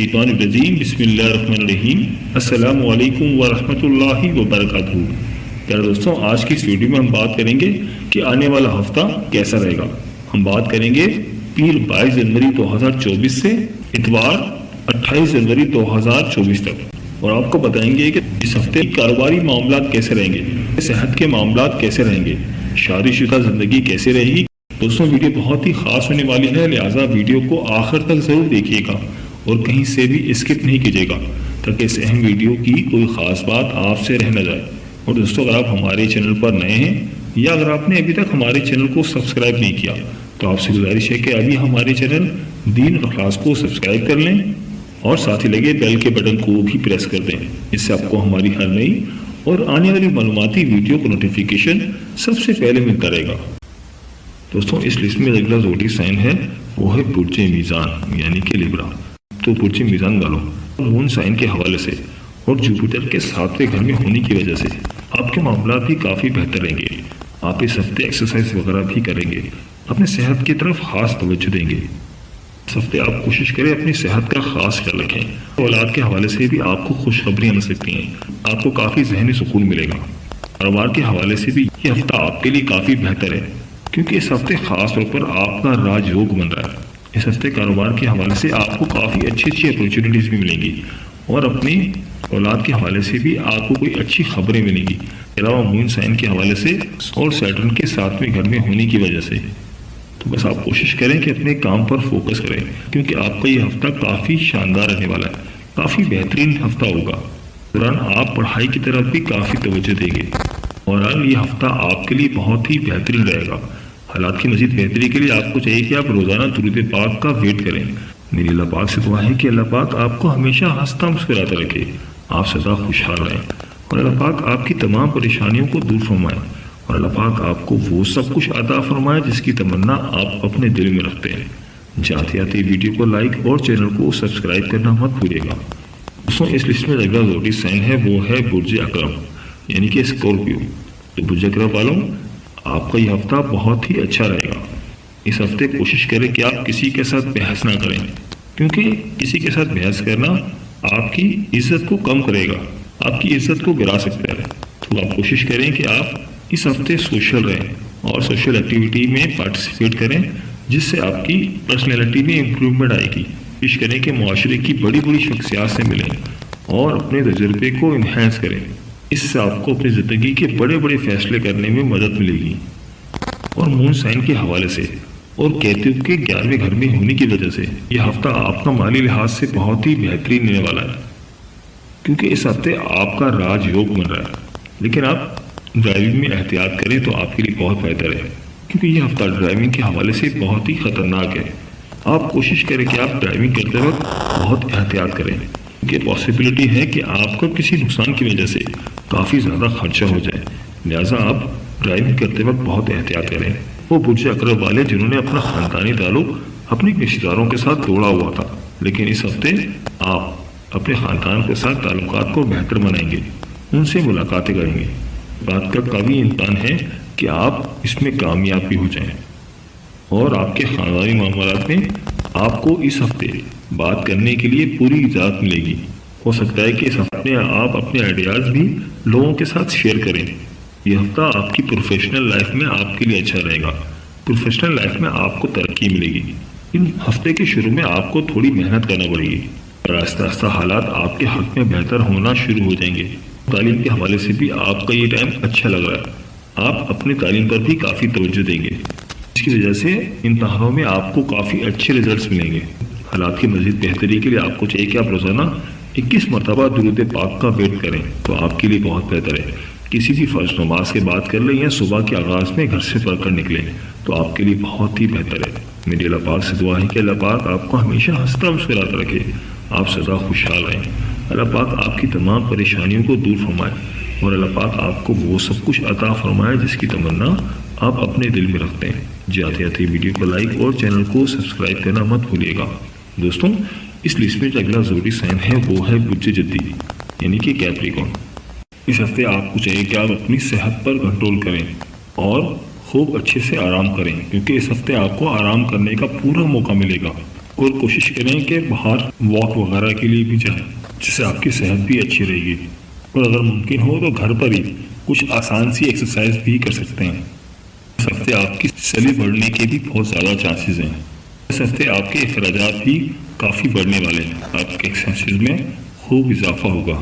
بسم اللہ الرحمن الرحیم۔ السلام علیکم ورحمۃ اللہ وبرکاتہ۔ پیارے دوستوں، آج کی اس ویڈیو میں ہم بات کریں گے کہ آنے والا ہفتہ کیسا رہے گا۔ ہم بات کریں گے پیر 22 جنوری 2024 سے اتوار 28 جنوری 2024 تک، اور آپ کو بتائیں گے کہ اس ہفتے کاروباری معاملات کیسے رہیں گے، صحت کے معاملات کیسے رہیں گے، شادی شدہ زندگی کیسے رہے گی۔ دوستوں، ویڈیو بہت ہی خاص ہونے والی ہے، لہٰذا ویڈیو کو آخر تک ضرور دیکھیے گا اور کہیں سے بھی اسکپ نہیں کیجیے گا، تاکہ اس اہم ویڈیو کی کوئی خاص بات آپ سے رہ نہ جائے۔ اور دوستوں، اگر آپ ہمارے چینل پر نئے ہیں یا اگر آپ نے ابھی تک ہمارے چینل کو سبسکرائب نہیں کیا تو آپ سے گزارش ہے کہ ابھی ہمارے چینل دین اور اخلاص کو سبسکرائب کر لیں اور ساتھ ہی لگے بیل کے بٹن کو بھی پریس کر دیں۔ اس سے آپ کو ہماری ہر نئی اور آنے والی معلوماتی ویڈیو کا نوٹیفیکیشن سب سے پہلے ملتا رہے گا۔ دوستوں، اس لسٹ میں اگلا زوڈی سائن ہے وہ ہے برج میزان یعنی کہ لیبرا۔ تو برج میزان والوں، مون سائن کے حوالے سے اور جوپیٹر کے 7ویں گھر میں ہونے کی وجہ سے آپ کے معاملات بھی کافی بہتر رہیں گے۔ آپ اس ہفتے ایکسرسائز وغیرہ بھی کریں گے، اپنے صحت کی طرف خاص توجہ دیں گے۔ اس ہفتے آپ کوشش کریں اپنی صحت کا خاص خیال رکھیں۔ اولاد کے حوالے سے بھی آپ کو خوشخبریاں مل سکتی ہیں، آپ کو کافی ذہنی سکون ملے گا۔ کاروبار کے حوالے سے بھی یہ ہفتہ آپ کے لیے کافی بہتر ہے، کیونکہ اس ہفتے خاص طور پر آپ کا راج یوگ بن رہا ہے۔ اس ہفتے کاروبار کے حوالے سے آپ کو کافی اچھی اپورچونیٹیز بھی ملیں گی، اور اپنی اولاد کے حوالے سے بھی آپ کو کوئی اچھی خبریں ملیں گی، علاوہ مون سائن کے حوالے سے اور سیٹرن کے 7ویں گھر میں ہونے کی وجہ سے۔ تو بس آپ کوشش کریں کہ اپنے کام پر فوکس کریں، کیونکہ آپ کا یہ ہفتہ کافی شاندار رہنے والا ہے، کافی بہترین ہفتہ ہوگا۔ دوران آپ پڑھائی کی طرف بھی کافی توجہ دیں گے، اور یہ ہفتہ آپ کے لیے بہت ہی بہترین رہے گا۔ حالات کی مزید بہتری کے لیے آپ کو چاہیے کہ آپ روزانہ درود پاک کا ویٹ کریں۔ میری اللہ پاک سے دعا ہے کہ اللہ پاک آپ کو ہمیشہ ہنستا مسکراتا رکھے، آپ سدا خوشحال رہیں، اور اللہ پاک آپ کی تمام پریشانیوں کو دور فرمائے، اور اللہ پاک آپ کو وہ سب کچھ عطا فرمائے جس کی تمنا آپ اپنے دل میں رکھتے ہیں۔ جاتے آتے ویڈیو کو لائک اور چینل کو سبسکرائب کرنا مت بھولیے گا۔ دوستوں، اس لسٹ میں اگلا زوڈی سائن ہے وہ ہے برج اکرم یعنی کہ اسکورپیو۔ تو برج اکرم والوں، آپ کا یہ ہفتہ بہت ہی اچھا رہے گا۔ اس ہفتے کوشش کریں کہ آپ کسی کے ساتھ بحث نہ کریں، کیونکہ کسی کے ساتھ بحث کرنا آپ کی عزت کو کم کرے گا، آپ کی عزت کو گرا سکتا ہے۔ تو آپ کوشش کریں کہ آپ اس ہفتے سوشل رہیں اور سوشل ایکٹیویٹی میں پارٹیسپیٹ کریں، جس سے آپ کی پرسنالٹی میں امپروومنٹ آئے گی۔ کوشش کریں کہ معاشرے کی بڑی بڑی شخصیات سے ملیں اور اپنے تجربے کو انہینس کریں، اس سے آپ کو اپنی زندگی کے بڑے بڑے فیصلے کرنے میں مدد ملے گی۔ اور مون سائن کے حوالے سے اور کیتو کے 11ویں گھر میں ہونے کی وجہ سے یہ ہفتہ آپ کا مالی لحاظ سے بہت ہی بہترین رہنے والا ہے، کیونکہ اس ہفتے آپ کا راج یوگ بن رہا ہے۔ لیکن آپ ڈرائیونگ میں احتیاط کریں تو آپ کے لیے بہت بہتر ہے، کیونکہ یہ ہفتہ ڈرائیونگ کے حوالے سے بہت ہی خطرناک ہے۔ آپ کوشش کریں کہ آپ ڈرائیونگ کرتے وقت بہت احتیاط کریں، کیونکہ پاسبلٹی ہے کہ آپ کو کسی نقصان کی وجہ سے کافی زیادہ خرچہ ہو جائے، لہٰذا آپ ڈرائیونگ کرتے وقت بہت احتیاط کریں۔ وہ برج اکرم والے جنہوں نے اپنا خاندانی تعلق اپنے رشتہ داروں کے ساتھ توڑا ہوا تھا، لیکن اس ہفتے آپ اپنے خاندان کے ساتھ تعلقات کو بہتر بنائیں گے، ان سے ملاقاتیں کریں گے۔ بات کا قوی امکان ہے کہ آپ اس میں کامیاب بھی ہو جائیں، اور آپ کے خاندانی معاملات میں آپ کو اس ہفتے بات کرنے کے لیے پوری اجازت ملے گی۔ ہو سکتا ہے کہ اس ہفتے آپ اپنے آئیڈیاز بھی لوگوں کے ساتھ شیئر کریں۔ یہ ہفتہ آپ کی پروفیشنل لائف میں آپ کے لیے اچھا رہے گا، پروفیشنل لائف میں آپ کو ترقی ملے گی۔ ان ہفتے کے شروع میں آپ کو تھوڑی محنت کرنا پڑے گی، اور آہستہ آہستہ حالات آپ کے حق میں بہتر ہونا شروع ہو جائیں گے۔ تعلیم کے حوالے سے بھی آپ کا یہ ٹائم اچھا لگ رہا ہے، آپ اپنی تعلیم پر بھی کافی توجہ دیں گے، اس کی وجہ سے امتحانوں میں آپ کو کافی اچھے ریزلٹس ملیں گے۔ حالات کی مزید بہتری کے لیے آپ کو چاہیے کہ آپ روزانہ 21 مرتبہ درود پاک کا ویٹ کریں، تو آپ کے لیے بہت بہتر ہے۔ کسی بھی فرض نماز کے بعد کر لیں یا صبح کے آغاز میں گھر سے پڑھ کر نکلیں، تو آپ کے لیے بہت ہی بہتر ہے۔ میری اللہ پاک سے دعا ہے کہ اللہ پاک آپ کو ہمیشہ ہنستا مسکراتا رکھے، آپ سدا خوشحال رہیں، اللہ پاک آپ کی تمام پریشانیوں کو دور فرمائے، اور اللہ پاک آپ کو وہ سب کچھ عطا فرمائے جس کی تمنا آپ اپنے دل میں رکھتے ہیں۔ جاتے آتے ویڈیو کو لائک اور چینل کو سبسکرائب کرنا مت بھولیے گا۔ دوستوں، اس لسٹ میں جو اگلا زوڈی سائن ہے وہ ہے برج جدی یعنی کہ کیپریکارن۔ اس ہفتے آپ کو چاہیے کہ آپ اپنی صحت پر کنٹرول کریں اور خوب اچھے سے آرام کریں، کیونکہ اس ہفتے آپ کو آرام کرنے کا پورا موقع ملے گا، اور کوشش کریں کہ باہر واک وغیرہ کے لیے بھی جائیں، جس سے آپ کی صحت بھی اچھی رہے گی۔ اور اگر ممکن ہو تو گھر پر ہی کچھ آسان سی ایکسرسائز بھی کر سکتے ہیں۔ اس ہفتے آپ کی سیلی بڑھنے کے بھی بہت زیادہ چانسز ہیں۔ اس ہفتے آپ کے اخراجات بھی کافی بڑھنے والے ہیں۔ آپ کے ایکسپینسز میں خوب اضافہ ہوگا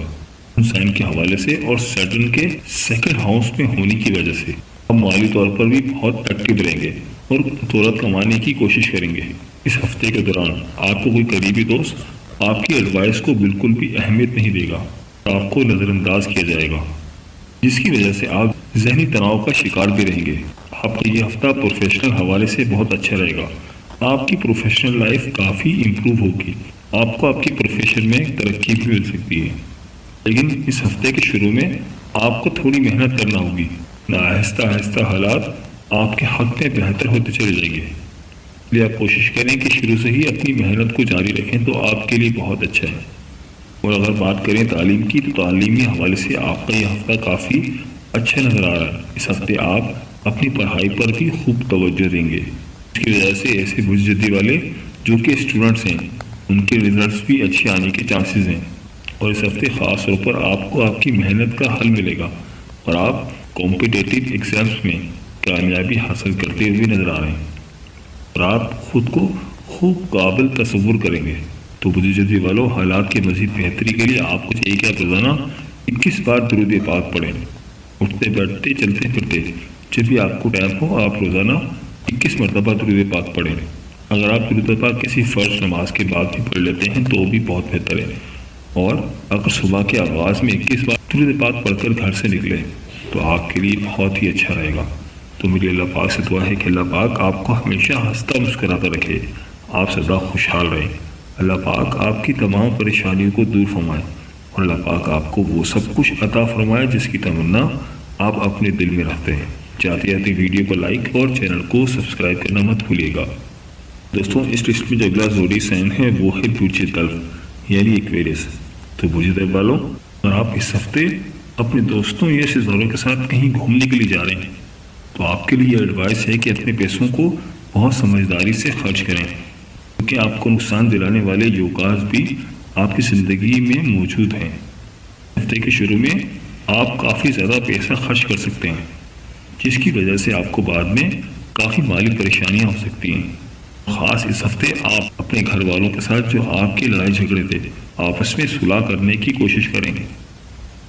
سائن کے حوالے سے اور سیٹرن کے سیکنڈ ہاؤس میں ہونے کی وجہ سے آپ مالی طور پر بھی بہت ایکٹیو رہیں گے اور دولت کمانے کی کوشش کریں گے۔ اس ہفتے کے دوران آپ کو کوئی قریبی دوست آپ کی ایڈوائس کو بالکل بھی اہمیت نہیں دے گا، آپ کو نظر انداز کیا جائے گا، جس کی وجہ سے آپ ذہنی تناؤ کا شکار بھی رہیں گے۔ آپ کا یہ ہفتہ پروفیشنل حوالے سے بہت اچھا رہے گا۔ آپ کی پروفیشنل لائف کافی امپروو ہوگی۔ آپ کو آپ کی پروفیشن میں ترقی بھی مل سکتی ہے، لیکن اس ہفتے کے شروع میں آپ کو تھوڑی محنت کرنا ہوگی۔ آہستہ آہستہ حالات آپ کے حق میں بہتر ہوتے چلے جائیں گے، اس لیے آپ کوشش کریں کہ شروع سے ہی اپنی محنت کو جاری رکھیں تو آپ کے لیے بہت اچھا ہے۔ اور اگر بات کریں تعلیم کی تو تعلیمی حوالے سے آپ کا یہ ہفتہ کافی اچھا نظر آ رہا ہے۔ اس ہفتے آپ اپنی پڑھائی پر بھی خوب توجہ دیں گے، اس کی وجہ سے ایسے بجدی والے جو کہ اسٹوڈنٹس ہیں ان کے ریزلٹس بھی اچھے آنے کے چانسز ہیں۔ اور اس ہفتے خاص طور پر آپ کو آپ کی محنت کا حل ملے گا اور آپ کمپٹیٹیو ایگزامس میں کامیابی حاصل کرتے ہوئے نظر آ رہے ہیں اور آپ خود کو خوب قابل تصور کریں گے۔ تو بجدی والوں، حالات کی مزید بہتری کے لیے آپ کو چاہیے کہ آپ روزانہ 21 بار درود پاک پڑھیں۔ اٹھتے بیٹھتے چلتے پھرتے جب بھی آپ کو ٹائم ہو آپ روزانہ 21 مرتبہ درود پاک پڑھیں۔ اگر آپ درود پاک کسی فرض نماز کے بعد بھی پڑھ لیتے ہیں تو بھی بہت بہتر ہے، اور اگر صبح کے آغاز میں 21 بار درود پاک پڑھ کر گھر سے نکلے تو آپ کے لیے بہت ہی اچھا رہے گا۔ تو میری اللہ پاک سے دعا ہے کہ اللہ پاک آپ کو ہمیشہ ہنستا مسکراتا رکھے، آپ سدا خوشحال رہیں۔ اللہ پاک آپ کی تمام پریشانیوں کو دور فرمائے اور اللہ پاک آپ کو وہ سب کچھ عطا فرمائے جس کی تمنا آپ اپنے دل میں رکھتے ہیں۔ جاتے جاتے ویڈیو کو لائک اور چینل کو سبسکرائب کرنا مت بھولیے گا۔ دوستوں، اس لسٹ میں جو اگلا زوڈی سائن ہے وہ ہے برج طلب یعنی ایکویریس۔ تو برج طلب والوں، اگر آپ اس ہفتے اپنے دوستوں یا رشتہ داروں کے ساتھ کہیں گھومنے کے لیے جا رہے ہیں تو آپ کے لیے یہ ایڈوائس ہے کہ اپنے پیسوں کو بہت سمجھداری سے خرچ کریں، کیونکہ آپ کو نقصان دلانے والے یوگاز بھی آپ کی زندگی میں موجود ہیں۔ ہفتے کے شروع میں آپ کافی زیادہ پیسہ خرچ کر سکتے ہیں، جس کی وجہ سے آپ کو بعد میں کافی مالی پریشانیاں ہو سکتی ہیں۔ خاص اس ہفتے آپ اپنے گھر والوں کے ساتھ جو آپ کی لڑائی جھگڑے تھے آپس میں صلح کرنے کی کوشش کریں گے۔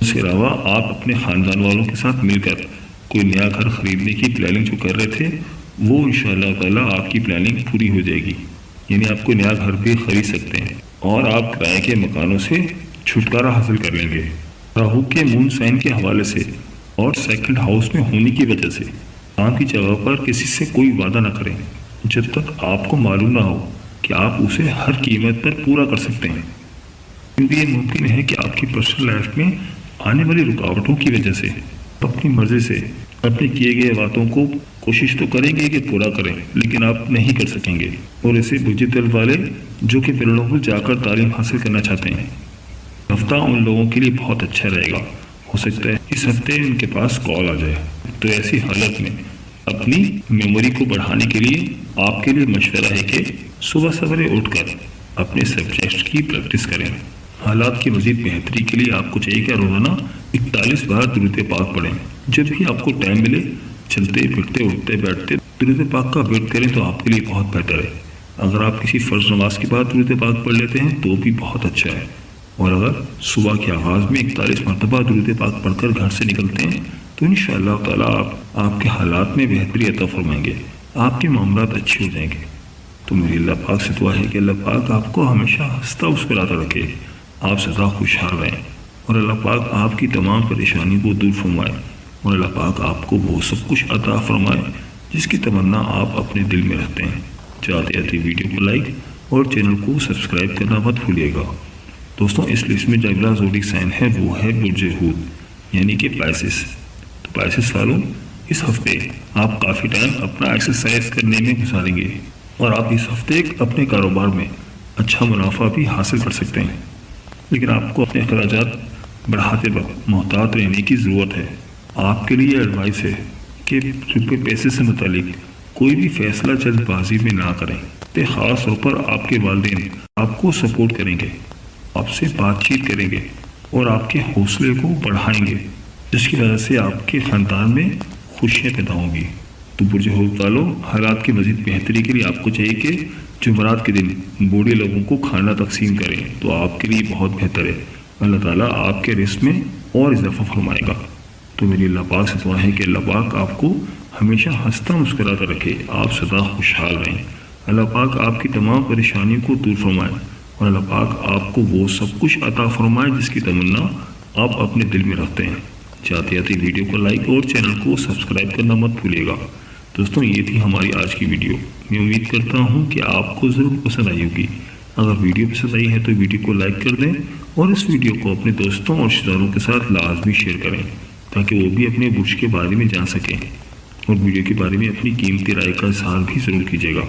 اس کے علاوہ آپ اپنے خاندان والوں کے ساتھ مل کر کوئی نیا گھر خریدنے کی پلاننگ جو کر رہے تھے وہ انشاءاللہ تعالیٰ آپ کی پلاننگ پوری ہو جائے گی، یعنی آپ کو نیا گھر بھی خرید سکتے ہیں اور آپ کرائے کے مکانوں سے چھٹکارا حاصل کر لیں گے۔ راہو کے مون سائن کے حوالے سے اور سیکنڈ ہاؤس میں ہونے کی وجہ سے کام کی جگہ پر کسی سے کوئی وعدہ نہ کریں جب تک آپ کو معلوم نہ ہو کہ آپ اسے ہر قیمت پر پورا کر سکتے ہیں، کیونکہ یہ ممکن ہے کہ آپ کی پرسنل لائف میں آنے والی رکاوٹوں کی وجہ سے اپنی مرضی سے اپنے کیے گئے باتوں کو کوشش تو کریں گے کہ پورا کریں، لیکن آپ نہیں کر سکیں گے۔ اور ایسے برج طلب والے جو کہ پیرنوبل جا کر تعلیم حاصل کرنا چاہتے ہیں، ہفتہ ان لوگوں کے لیے بہت اچھا رہے گا۔ ہو سکتا ہے اس ہفتے ان کے پاس کال آ جائے، تو ایسی حالت میں اپنی میموری کو بڑھانے کے لیے آپ کے لیے مشورہ ہے کہ صبح سویرے اٹھ کر اپنے سبجیکٹس کی پریکٹس کریں۔ حالات کی مزید بہتری کے لیے آپ کو چاہیے کہ روزانہ 41 بار درود پاک پڑھیں۔ جب بھی آپ کو ٹائم ملے چلتے پھرتے اٹھتے بیٹھتے درود پاک کا ورد کریں تو آپ کے لیے بہت بہتر ہے۔ اگر آپ کسی فرض نماز کے بعد درود پاک پڑھ لیتے ہیں تو بھی بہت اچھا ہے، اور اگر صبح کے آغاز میں 41 مرتبہ درود پاک پڑھ کر گھر سے نکلتے ہیں تو انشاءاللہ تعالیٰ آپ کے حالات میں بہتری عطا فرمائیں گے، آپ کے معاملات اچھے ہو جائیں گے۔ تو میری اللہ پاک سے دعا ہے کہ اللہ پاک آپ کو ہمیشہ ہنستا مسکراتا رکھے، آپ سدا خوشحال رہیں، اور اللہ پاک آپ کی تمام پریشانی کو دور فرمائے، اور اللہ پاک آپ کو وہ سب کچھ عطا فرمائے جس کی تمنا آپ اپنے دل میں رکھتے ہیں۔ جاتے جاتے ویڈیو کو لائک اور چینل کو سبسکرائب کرنا مت بھولیے گا۔ دوستوں، اس لسٹ میں جو اگلا زوڈی سائن ہے وہ ہے برج ہود یعنی کہ پائسس۔ تو پائسس والوں، اس ہفتے آپ کافی ٹائم اپنا ایکسرسائز کرنے میں گزاریں گے، اور آپ اس ہفتے اپنے کاروبار میں اچھا منافع بھی حاصل کر سکتے ہیں، لیکن آپ کو اپنے اخراجات بڑھاتے وقت محتاط رہنے کی ضرورت ہے۔ آپ کے لیے ایڈوائس ہے کہ روپے پیسے سے متعلق کوئی بھی فیصلہ جلد بازی میں نہ کریں، تو خاص طور پر آپ کے والدین آپ کو سپورٹ کریں گے، آپ سے بات چیت کریں گے اور آپ کے حوصلے کو بڑھائیں گے، جس کی وجہ سے آپ کے خاندان میں خوشیاں پیدا ہوں گی۔ تو برج حوت والوں، حالات کی مزید بہتری کے لیے آپ کو چاہیے کہ جمعرات کے دن بوڑھے لوگوں کو کھانا تقسیم کریں، تو آپ کے لیے بہت بہتر ہے۔ اللہ تعالیٰ آپ کے رزق میں اور اضافہ فرمائے گا۔ تو میری اللہ پاک سے دعا ہے کہ اللہ پاک آپ کو ہمیشہ ہنستا مسکراتا رکھے، آپ سدا خوشحال رہیں۔ اللہ پاک آپ کی تمام پریشانیوں کو دور فرمائے اور اللہ پاک آپ کو وہ سب کچھ عطا فرمائے جس کی تمنا آپ اپنے دل میں رکھتے ہیں۔ چاہتے ویڈیو کو لائک اور چینل کو سبسکرائب کرنا مت بھولیے گا۔ دوستوں، یہ تھی ہماری آج کی ویڈیو۔ میں امید کرتا ہوں کہ آپ کو ضرور پسند آئی ہوگی۔ اگر ویڈیو پسند آئی ہے تو ویڈیو کو لائک کر دیں اور اس ویڈیو کو اپنے دوستوں اور رشتہ داروں کے ساتھ لازمی شیئر کریں تاکہ وہ بھی اپنے برج کے بارے میں جان سکیں، اور ویڈیو کے بارے میں اپنی قیمتی رائے کا اظہار بھی ضرور کیجیے گا۔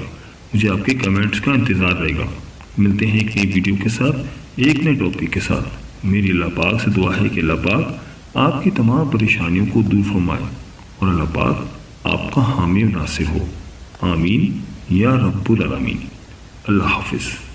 مجھے آپ کے کمنٹس کا انتظار رہے گا۔ ملتے ہیں ایک نئی ویڈیو کے ساتھ، ایک نئے ٹاپک کے ساتھ۔ میری اللہ پاک سے دعا ہے کہ اللہ پاک آپ کی تمام پریشانیوں کو دور فرمائے اور اللہ پاک آپ کا حامی و ناصر ہو۔ آمین یا رب العالمین۔ اللہ حافظ۔